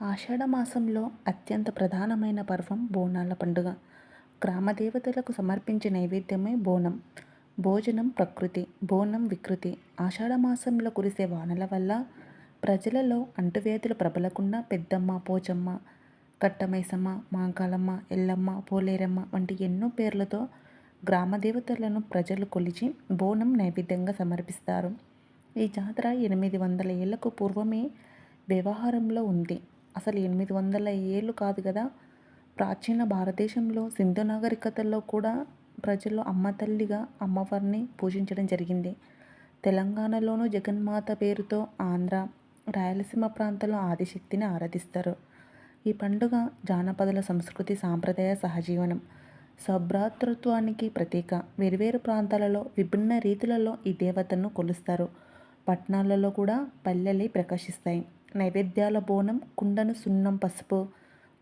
ఆషాఢ మాసంలో అత్యంత ప్రధానమైన పర్వం బోనాల పండుగ. గ్రామదేవతలకు సమర్పించే నైవేద్యమే బోనం. భోజనం ప్రకృతి, బోనం వికృతి. ఆషాఢ మాసంలో కురిసే వానల వల్ల ప్రజలలో అంటువ్యాధులు ప్రబలకుండా పెద్దమ్మ, పోచమ్మ, కట్టమైసమ్మ, మాంకాలమ్మ, ఎల్లమ్మ, పోలేరమ్మ వంటి ఎన్నో పేర్లతో గ్రామదేవతలను ప్రజలు కొలిచి బోనం నైవేద్యంగా సమర్పిస్తారు. ఈ జాతర 800 ఏళ్లకు పూర్వమే వ్యవహారంలో ఉంది. అసలు 800 ఏళ్ళు కాదు కదా. ప్రాచీన భారతదేశంలో సింధు నాగరికతల్లో కూడా ప్రజలు అమ్మ తల్లిగా అమ్మవారిని పూజించడం జరిగింది. తెలంగాణలోనూ జగన్మాత పేరుతో, ఆంధ్ర, రాయలసీమ ప్రాంతాల్లో ఆదిశక్తిని ఆరాధిస్తారు. ఈ పండుగ జానపదుల సంస్కృతి, సాంప్రదాయ సహజీవనం, సౌభ్రాతృత్వానికి ప్రతీక. వేర్వేరు ప్రాంతాలలో విభిన్న రీతులలో ఈ దేవతను కొలుస్తారు. పట్టణాలలో కూడా పల్లెలే ప్రకాశిస్తాయి. నైవేద్యాల బోనం కుండను సున్నం, పసుపు,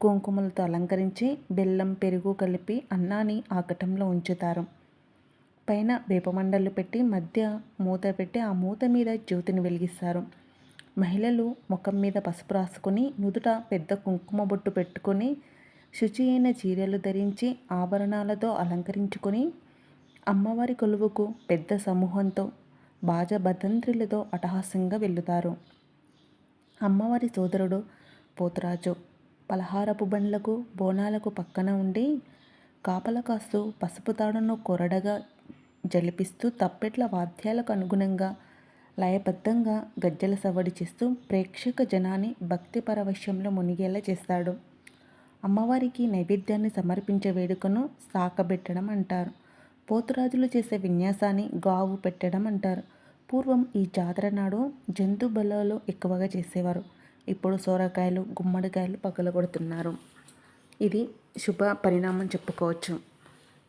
కుంకుమలతో అలంకరించి బెల్లం, పెరుగు కలిపి అన్నాన్ని ఆ ఘటంలో ఉంచుతారు. పైన వేపమండలు పెట్టి మధ్య మూత పెట్టి ఆ మూత మీద జ్యోతిని వెలిగిస్తారు. మహిళలు ముఖం మీద పసుపు రాసుకొని నుదుట పెద్ద కుంకుమ బొట్టు పెట్టుకొని శుచి అయిన చీరలు ధరించి ఆభరణాలతో అలంకరించుకొని అమ్మవారి కొలువుకు పెద్ద సమూహంతో బాజభదంత్రులతో అట్టహాసంగా వెళుతారు. అమ్మవారి సోదరుడు పోతురాజు పలహారపు బండ్లకు, బోనాలకు పక్కన ఉండి కాపలా కాస్తూ పసుపు తాడును కొరడగా జలిపిస్తూ తప్పెట్ల వాద్యాలకు అనుగుణంగా లయబద్ధంగా గజ్జెల సవ్వడి చేస్తూ ప్రేక్షక జనాన్ని భక్తి పరవశ్యంలో మునిగేలా చేస్తాడు. అమ్మవారికి నైవేద్యాన్ని సమర్పించే వేడుకను సాకబెట్టడం అంటారు. పోతురాజులు చేసే విన్యాసాన్ని గావు పెట్టడం అంటారు. పూర్వం ఈ జాతర నాడు జంతు బలులు ఎక్కువగా చేసేవారు. ఇప్పుడు సొరకాయలు, గుమ్మడికాయలు పగలగొడుతున్నారు. ఇది శుభ పరిణామం చెప్పుకోవచ్చు.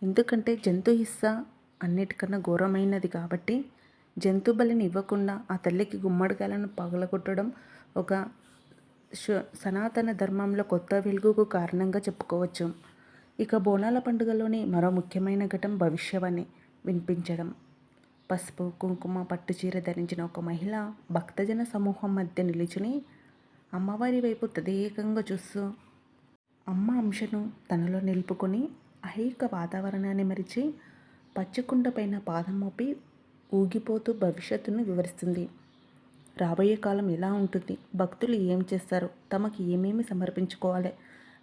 ఎందుకంటే జంతు హింస అన్నిటికన్నా ఘోరమైనది కాబట్టి జంతు బలిని ఇవ్వకుండా ఆ తల్లికి గుమ్మడికాయలను పగలగొట్టడం ఒక సనాతన ధర్మంలో కొత్త వెలుగుకు కారణంగా చెప్పుకోవచ్చు. ఇక బోనాల పండుగలోని మరో ముఖ్యమైన ఘట్టం భవిష్యవాణి వినిపించడం. పసుపు, కుంకుమ, పట్టుచీర ధరించిన ఒక మహిళ భక్తజన సమూహం మధ్య నిలుచుని అమ్మవారి వైపు తదేకంగా చూస్తూ అమ్మ అంశను తనలో నిలుపుకొని అహైక వాతావరణాన్ని మరిచి పచ్చికుండ పైన పాదం మోపి ఊగిపోతూ భవిష్యత్తును వివరిస్తుంది. రాబోయే కాలం ఎలా ఉంటుంది, భక్తులు ఏం చేస్తారు, తమకు ఏమేమి సమర్పించుకోవాలి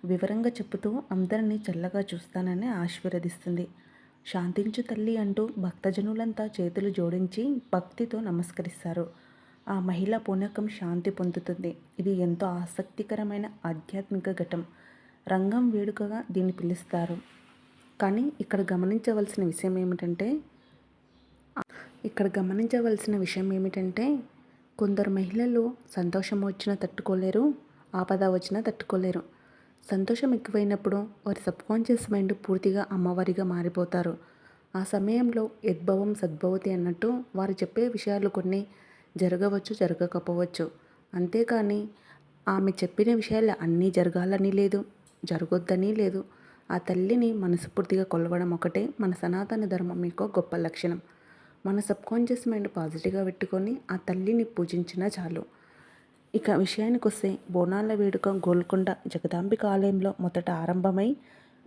వివరంగా చెబుతూ అందరినీ చల్లగా చూస్తానని ఆశీర్వదిస్తుంది. శాంతించు తల్లి అంటూ భక్తజనులంతా చేతులు జోడించి భక్తితో నమస్కరిస్తారు. ఆ మహిళ పూనకం శాంతి పొందుతుంది. ఇది ఎంతో ఆసక్తికరమైన ఆధ్యాత్మిక ఘట్టం. రంగం వేడుకగా దీన్ని పిలుస్తారు. కానీ ఇక్కడ గమనించవలసిన విషయం ఏమిటంటే కొందరు మహిళలు సంతోషం వచ్చినా తట్టుకోలేరు, ఆపద వచ్చినా తట్టుకోలేరు. సంతోషం ఎక్కువైనప్పుడు వారి సబ్కాన్షియస్ మైండ్ పూర్తిగా అమ్మవారిగా మారిపోతారు. ఆ సమయంలో యద్భవం సద్భవతి అన్నట్టు వారు చెప్పే విషయాలు కొన్ని జరగవచ్చు, జరగకపోవచ్చు. అంతేకాని ఆమె చెప్పిన విషయాలు అన్నీ జరగాలని లేదు, జరగొద్దని లేదు. ఆ తల్లిని మనస్ఫూర్తిగా కొలవడం ఒకటే మన సనాతన ధర్మం యొక్క గొప్ప లక్షణం. మన సబ్కాన్షియస్ మైండ్ పాజిటివ్గా పెట్టుకొని ఆ తల్లిని పూజించినా చాలు. ఇక విషయానికి వస్తే బోనాల వేడుక గోల్కొండ జగదాంబిక ఆలయంలో మొదట ఆరంభమై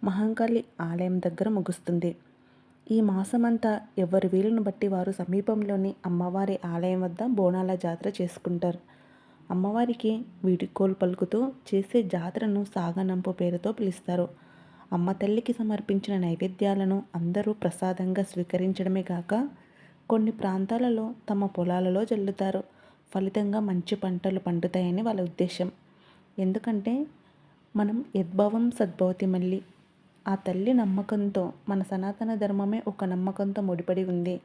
మహంకాళి ఆలయం దగ్గర ముగుస్తుంది. ఈ మాసమంతా ఎవరి వీలును బట్టి వారు సమీపంలోని అమ్మవారి ఆలయం వద్ద బోనాల జాతర చేసుకుంటారు. అమ్మవారికి వీడ్కోలు పలుకుతూ చేసే జాతరను సాగనంపు పేరుతో పిలుస్తారు. అమ్మ తల్లికి సమర్పించిన నైవేద్యాలను అందరూ ప్రసాదంగా స్వీకరించడమే కాక కొన్ని ప్రాంతాలలో తమ పొలాలలో జల్లుతారు. ఫలితంగా మంచి పంటలు పండుతాయని వాళ్ళ ఉద్దేశం. ఎందుకంటే మనం యద్భవం సద్భవతి మళ్ళీ ఆ తల్లి నమ్మకంతో మన సనాతన ధర్మమే ఒక నమ్మకంతో ముడిపడి ఉంది.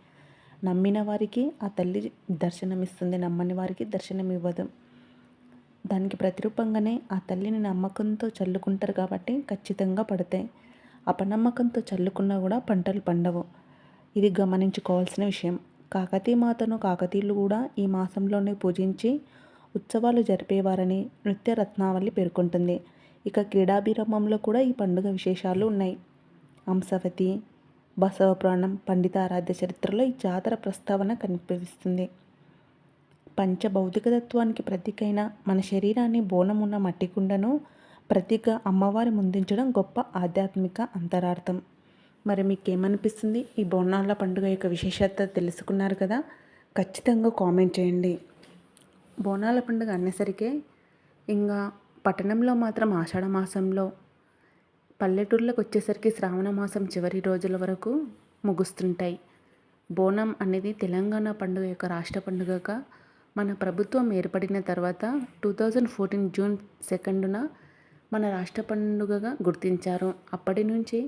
నమ్మిన వారికి ఆ తల్లి దర్శనమిస్తుంది, నమ్మని వారికి దర్శనం ఇవ్వదు. దానికి ప్రతిరూపంగానే ఆ తల్లిని నమ్మకంతో చల్లుకుంటారు కాబట్టి ఖచ్చితంగా పడతాయి. అపనమ్మకంతో చల్లుకున్నా కూడా పంటలు పండవు. ఇది గమనించుకోవాల్సిన విషయం. కాకతీ మాతను కాకతీయులు కూడా ఈ మాసంలోనే పూజించి ఉత్సవాలు జరిపేవారని నృత్య రత్నావళి పేర్కొంటుంది. ఇక క్రీడాభిరామంలో కూడా ఈ పండుగ విశేషాలు ఉన్నాయి. హంసవతి, బసవ పురాణం, పండిత ఆరాధ్య చరిత్రలో ఈ జాతర ప్రస్తావన కనిపిస్తుంది. పంచభౌతికతత్వానికి ప్రతీకైన మన శరీరాన్ని బోనం ఉన్న మట్టి కుండను ప్రతీక అమ్మవారి ముందుంచడం గొప్ప ఆధ్యాత్మిక అంతరార్థం. మరి మీకేమనిపిస్తుంది? ఈ బోనాల పండుగ యొక్క విశేషత తెలుసుకున్నారు కదా, ఖచ్చితంగా కామెంట్ చేయండి. బోనాల పండుగ అనేసరికే ఇంకా పట్టణంలో మాత్రం ఆషాఢ మాసంలో, పల్లెటూర్లకు వచ్చేసరికి శ్రావణ మాసం చివరి రోజుల వరకు ముగుస్తుంటాయి. బోనం అనేది తెలంగాణ పండుగ యొక్క రాష్ట్ర పండుగగా మన ప్రభుత్వం ఏర్పడిన తర్వాత 2014 జూన్ 2న మన రాష్ట్ర పండుగగా గుర్తించారు. అప్పటి నుంచి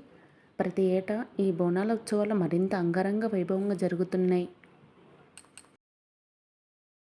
ప్రతి ఏటా ఈ బోనాల ఉత్సవాలు మరింత అంగరంగ వైభవంగా జరుగుతున్నాయి.